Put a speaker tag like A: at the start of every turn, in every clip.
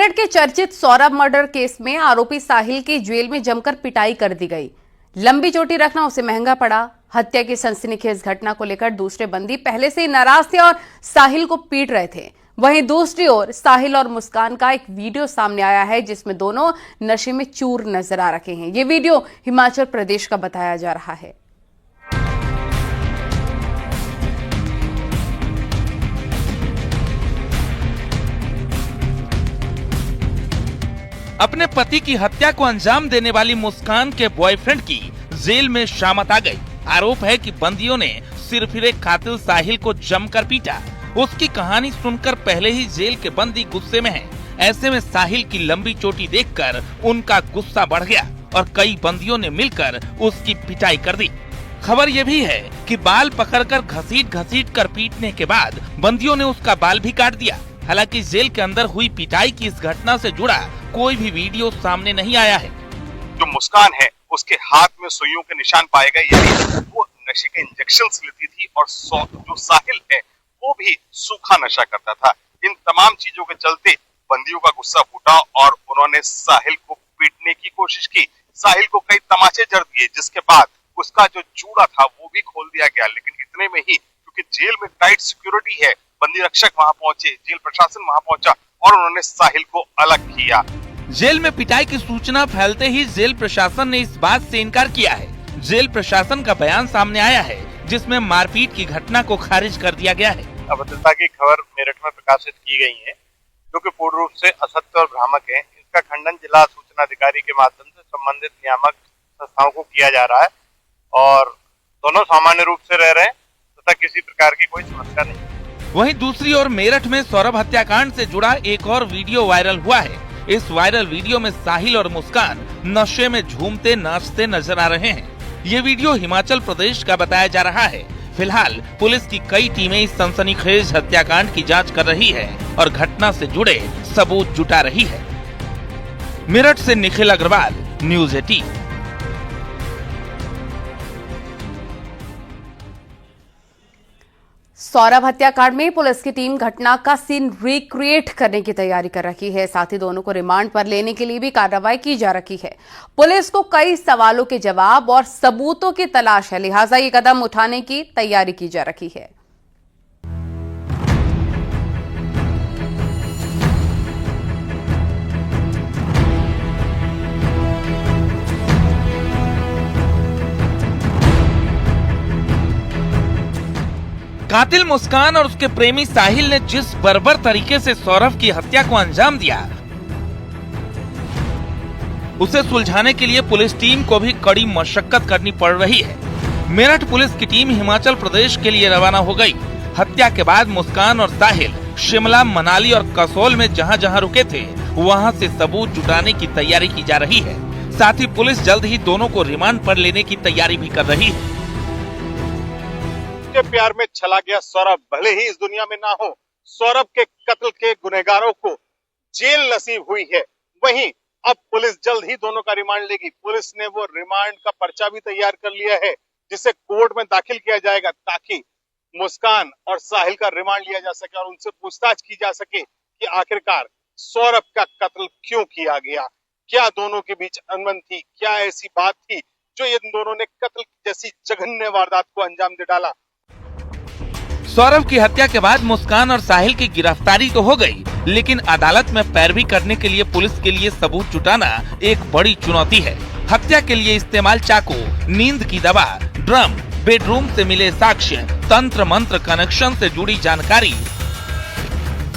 A: मेरठ के चर्चित Saurabh murder case में आरोपी साहिल की जेल में जमकर पिटाई कर दी गई। लंबी चोटी रखना उसे महंगा पड़ा। हत्या की सनसनीखेज घटना को लेकर दूसरे बंदी पहले से ही नाराज थे और साहिल को पीट रहे थे। वहीं दूसरी ओर साहिल और मुस्कान का एक वीडियो सामने आया है जिसमें दोनों नशे में चूर नजर आ रहे हैं। ये वीडियो हिमाचल प्रदेश का बताया जा रहा है।
B: अपने पति की हत्या को अंजाम देने वाली मुस्कान के बॉयफ्रेंड की जेल में शामत आ गई। आरोप है कि बंदियों ने सिरफिरे कातिल साहिल को जमकर पीटा। उसकी कहानी सुनकर पहले ही जेल के बंदी गुस्से में हैं। ऐसे में साहिल की लंबी चोटी देखकर उनका गुस्सा बढ़ गया और कई बंदियों ने मिलकर उसकी पिटाई कर दी। खबर ये भी है कि बाल पकड़कर घसीट कर पीटने के बाद बंदियों ने उसका बाल भी काट दिया। हालांकि जेल के अंदर हुई पिटाई की इस घटना से जुड़ा कोई भी वीडियो सामने नहीं आया है।
C: जो मुस्कान है उसके हाथ में सुइयों के निशान पाए गए, यानी वो नशे के इंजेक्शंस लेती थी और जो साहिल है वो भी सूखा नशा करता था। इन तमाम चीजों के चलते बंदियों का गुस्सा फूटा और उन्होंने साहिल को पीटने की कोशिश की। साहिल को कई तमाचे जड़ दिए, जिसके बाद उसका जो जूड़ा था वो भी खोल दिया गया। लेकिन इतने में ही, क्योंकि जेल में टाइट सिक्योरिटी है, बंदी रक्षक वहां पहुंचे, जेल प्रशासन वहां पहुंचा और उन्होंने साहिल को अलग किया।
B: जेल में पिटाई की सूचना फैलते ही जेल प्रशासन ने इस बात से इनकार किया है। जेल प्रशासन का बयान सामने आया है जिसमें मारपीट की घटना को खारिज कर दिया गया है।
C: अभद्रता की खबर मेरठ में प्रकाशित की गई है जो कि पूर्ण रूप से असत्य और भ्रामक है। इसका खंडन जिला सूचना अधिकारी के माध्यम से संबंधित नियामक संस्थाओं को किया जा रहा है और दोनों सामान्य रूप से रह रहे हैं तथा किसी प्रकार की कोई समस्या नहीं।
B: वहीं दूसरी ओर मेरठ में सौरभ हत्याकांड से जुड़ा एक और वीडियो वायरल हुआ है। इस वायरल वीडियो में साहिल और मुस्कान नशे में झूमते नाचते नजर आ रहे हैं। ये वीडियो हिमाचल प्रदेश का बताया जा रहा है। फिलहाल पुलिस की कई टीमें इस सनसनीखेज हत्याकांड की जांच कर रही है और घटना से जुड़े सबूत जुटा रही है। मेरठ से निखिल अग्रवाल, न्यूज़ 18।
A: सौरभ हत्याकांड में पुलिस की टीम घटना का सीन रिक्रिएट करने की तैयारी कर रही है। साथ ही दोनों को रिमांड पर लेने के लिए भी कार्रवाई की जा रही है। पुलिस को कई सवालों के जवाब और सबूतों की तलाश है, लिहाजा ये कदम उठाने की तैयारी की जा रही है।
B: कातिल मुस्कान और उसके प्रेमी साहिल ने जिस बर्बर तरीके से सौरभ की हत्या को अंजाम दिया, उसे सुलझाने के लिए पुलिस टीम को भी कड़ी मशक्कत करनी पड़ रही है। मेरठ पुलिस की टीम हिमाचल प्रदेश के लिए रवाना हो गई। हत्या के बाद मुस्कान और साहिल शिमला, मनाली और कसोल में जहां जहां रुके थे वहां से सबूत जुटाने की तैयारी की जा रही है। साथ ही पुलिस जल्द ही दोनों को रिमांड पर लेने की तैयारी भी कर रही है।
C: के प्यार में चला गया सौरभ भले ही इस दुनिया में ना हो, सौरभ के कत्ल के गुनहगारों को जेल नसीब हुई है। वहीं अब पुलिस जल्द ही दोनों का रिमांड लेगी। पुलिस ने वो रिमांड का पर्चा भी तैयार कर लिया है जिसे कोर्ट में दाखिल किया जाएगा ताकि मुस्कान और साहिल का रिमांड लिया जा सके और उनसे पूछताछ की जा सके कि आखिरकार सौरभ का कत्ल क्यों किया गया, क्या दोनों के बीच अनबन थी, क्या ऐसी बात थी जो इन दोनों ने कत्ल जैसी जघन्य वारदात को अंजाम दे डाला।
B: सौरभ की हत्या के बाद मुस्कान और साहिल की गिरफ्तारी तो हो गई, लेकिन अदालत में पैरवी करने के लिए पुलिस के लिए सबूत जुटाना एक बड़ी चुनौती है। हत्या के लिए इस्तेमाल चाकू, नींद की दवा, ड्रम, बेडरूम से मिले साक्ष्य, तंत्र मंत्र कनेक्शन से जुड़ी जानकारी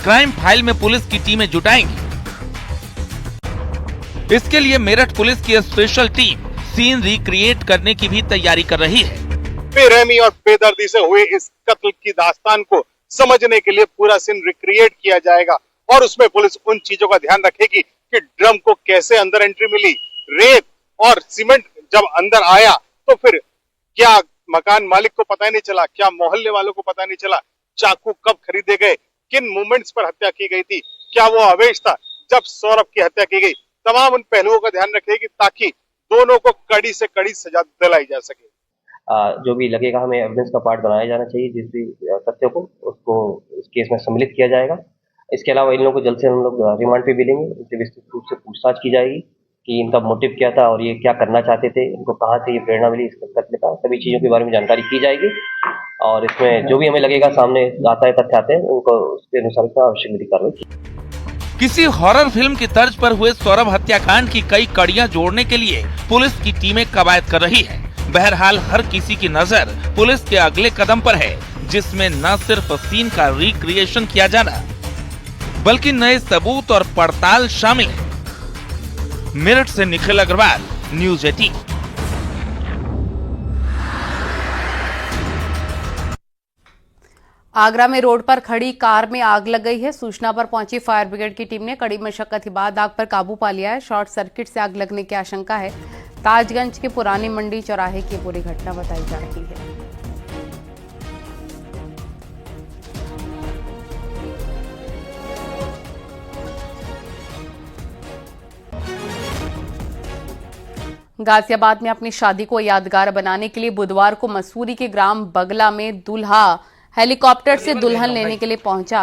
B: क्राइम फाइल में पुलिस की टीमें जुटाएंगी। इसके लिए मेरठ पुलिस की स्पेशल टीम सीन रिक्रिएट करने की भी तैयारी कर रही है।
C: बेरहमी और बेदर्दी से हुए इस कत्ल की दास्तान को समझने के लिए पूरा सीन रिक्रिएट किया जाएगा और उसमें पुलिस उन चीजों का ध्यान रखेगी कि ड्रम को कैसे अंदर एंट्री मिली, रेत और सीमेंट जब अंदर आया तो फिर क्या मकान मालिक को पता ही नहीं चला, क्या मोहल्ले वालों को पता नहीं चला, चाकू कब खरीदे गए, किन मोमेंट्स पर हत्या की गई थी, क्या वो आवेश था जब सौरभ की हत्या की गई। तमाम उन पहलुओं का ध्यान रखेगी ताकि दोनों को कड़ी से कड़ी सजा दिलाई जा सके।
D: जो भी लगेगा हमें एविडेंस का पार्ट बनाया जाना चाहिए, जिस भी तथ्य को उसको इस केस में सम्मिलित किया जाएगा इसके अलावा इन लोगों को जल्द से हम लोग रिमांड पे भी लेंगे, इनसे विस्तृत रूप से पूछताछ की जाएगी कि इनका मोटिव क्या था और ये क्या करना चाहते थे, इनको कहाँ से ये प्रेरणा मिली इस कत्ल का, सभी चीज़ों के बारे में जानकारी की जाएगी और इसमें जो भी हमें लगेगा सामने आता है तथ्य आते हैं उनको उसके अनुसार आवश्यक विधि कार्रवाई की।
B: किसी हॉरर फिल्म की तर्ज पर हुए सौरभ हत्याकांड की कई कड़ियां जोड़ने के लिए पुलिस की टीमें कवायद कर रही है। बहरहाल हर किसी की नजर पुलिस के अगले कदम पर है, जिसमें न सिर्फ सीन का रिक्रिएशन किया जाना बल्कि नए सबूत और पड़ताल शामिल है। मेरठ से निखिल अग्रवाल, न्यूज़ 18।
A: आगरा में रोड पर खड़ी कार में आग लग गई है। सूचना पर पहुंची फायर ब्रिगेड की टीम ने कड़ी मशक्कत के बाद आग पर काबू पा लिया है। शॉर्ट सर्किट से आग लगने की आशंका है। ताजगंज के पुरानी मंडी चौराहे की पूरी घटना बताई जा रही है। गाजियाबाद में अपनी शादी को यादगार बनाने के लिए बुधवार को मसूरी के ग्राम बगला में दूल्हा हेलीकॉप्टर से दुल्हन लेने के लिए पहुंचा।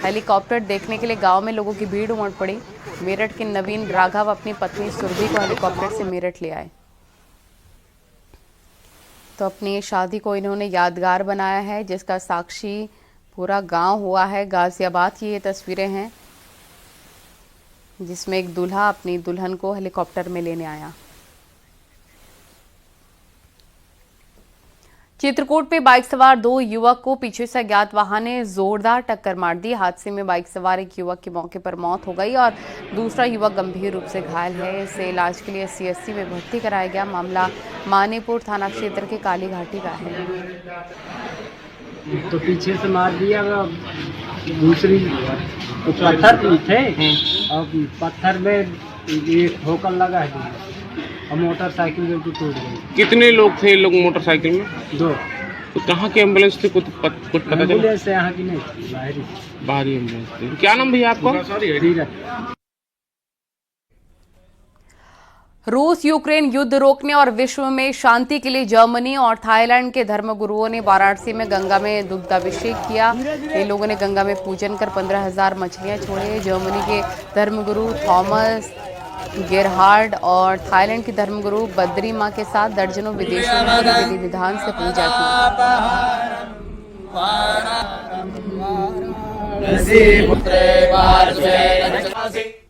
A: हेलीकॉप्टर देखने के लिए गांव में लोगों की भीड़ उमड़ पड़ी। मेरठ के नवीन राघव अपनी पत्नी सुरभि को हेलीकॉप्टर से मेरठ ले आए तो अपनी शादी को इन्होंने यादगार बनाया है, जिसका साक्षी पूरा गांव हुआ है। गाजियाबाद की ये तस्वीरें हैं जिसमें एक दूल्हा अपनी दुल्हन को हेलीकॉप्टर में लेने आया। चित्रकूट में बाइक सवार दो युवक को पीछे से अज्ञात वाहन ने जोरदार टक्कर मार दी। हादसे में बाइक सवार एक युवक की मौके पर मौत हो गई और दूसरा युवक गंभीर रूप से घायल है। इसे इलाज के लिए सीएससी में भर्ती कराया गया। मामला मानेपुर थाना क्षेत्र के काली घाटी का है।
E: तो पीछे से मार दिया, दूसरी तो पत्थर थे और पत्थर में एक ठोकर लगा है और मोटरसाइकिल जो टूट गई।
F: कितने लोग थे लोग मोटरसाइकिल में?
E: 2।
F: तो कहाँ के एम्बुलेंस थे? कुछ पता चला?
E: एम्बुलेंस यहाँ की नहीं थी,
F: बाहरी एम्बुलेंस थी। क्या नाम भैया आपका?
E: धीरज।
A: रूस यूक्रेन युद्ध रोकने और विश्व में शांति के लिए जर्मनी और थाईलैंड के धर्मगुरुओं ने वाराणसी में गंगा में दुग्धाभिषेक किया। ये लोगों ने गंगा में पूजन कर 15,000 मछलियां छोड़े। जर्मनी के धर्मगुरु थॉमस गेरहार्ड और थाईलैंड के धर्मगुरु बद्री माँ के साथ दर्जनों विदेशियों ने पूरे विधि विधान से पूजा की।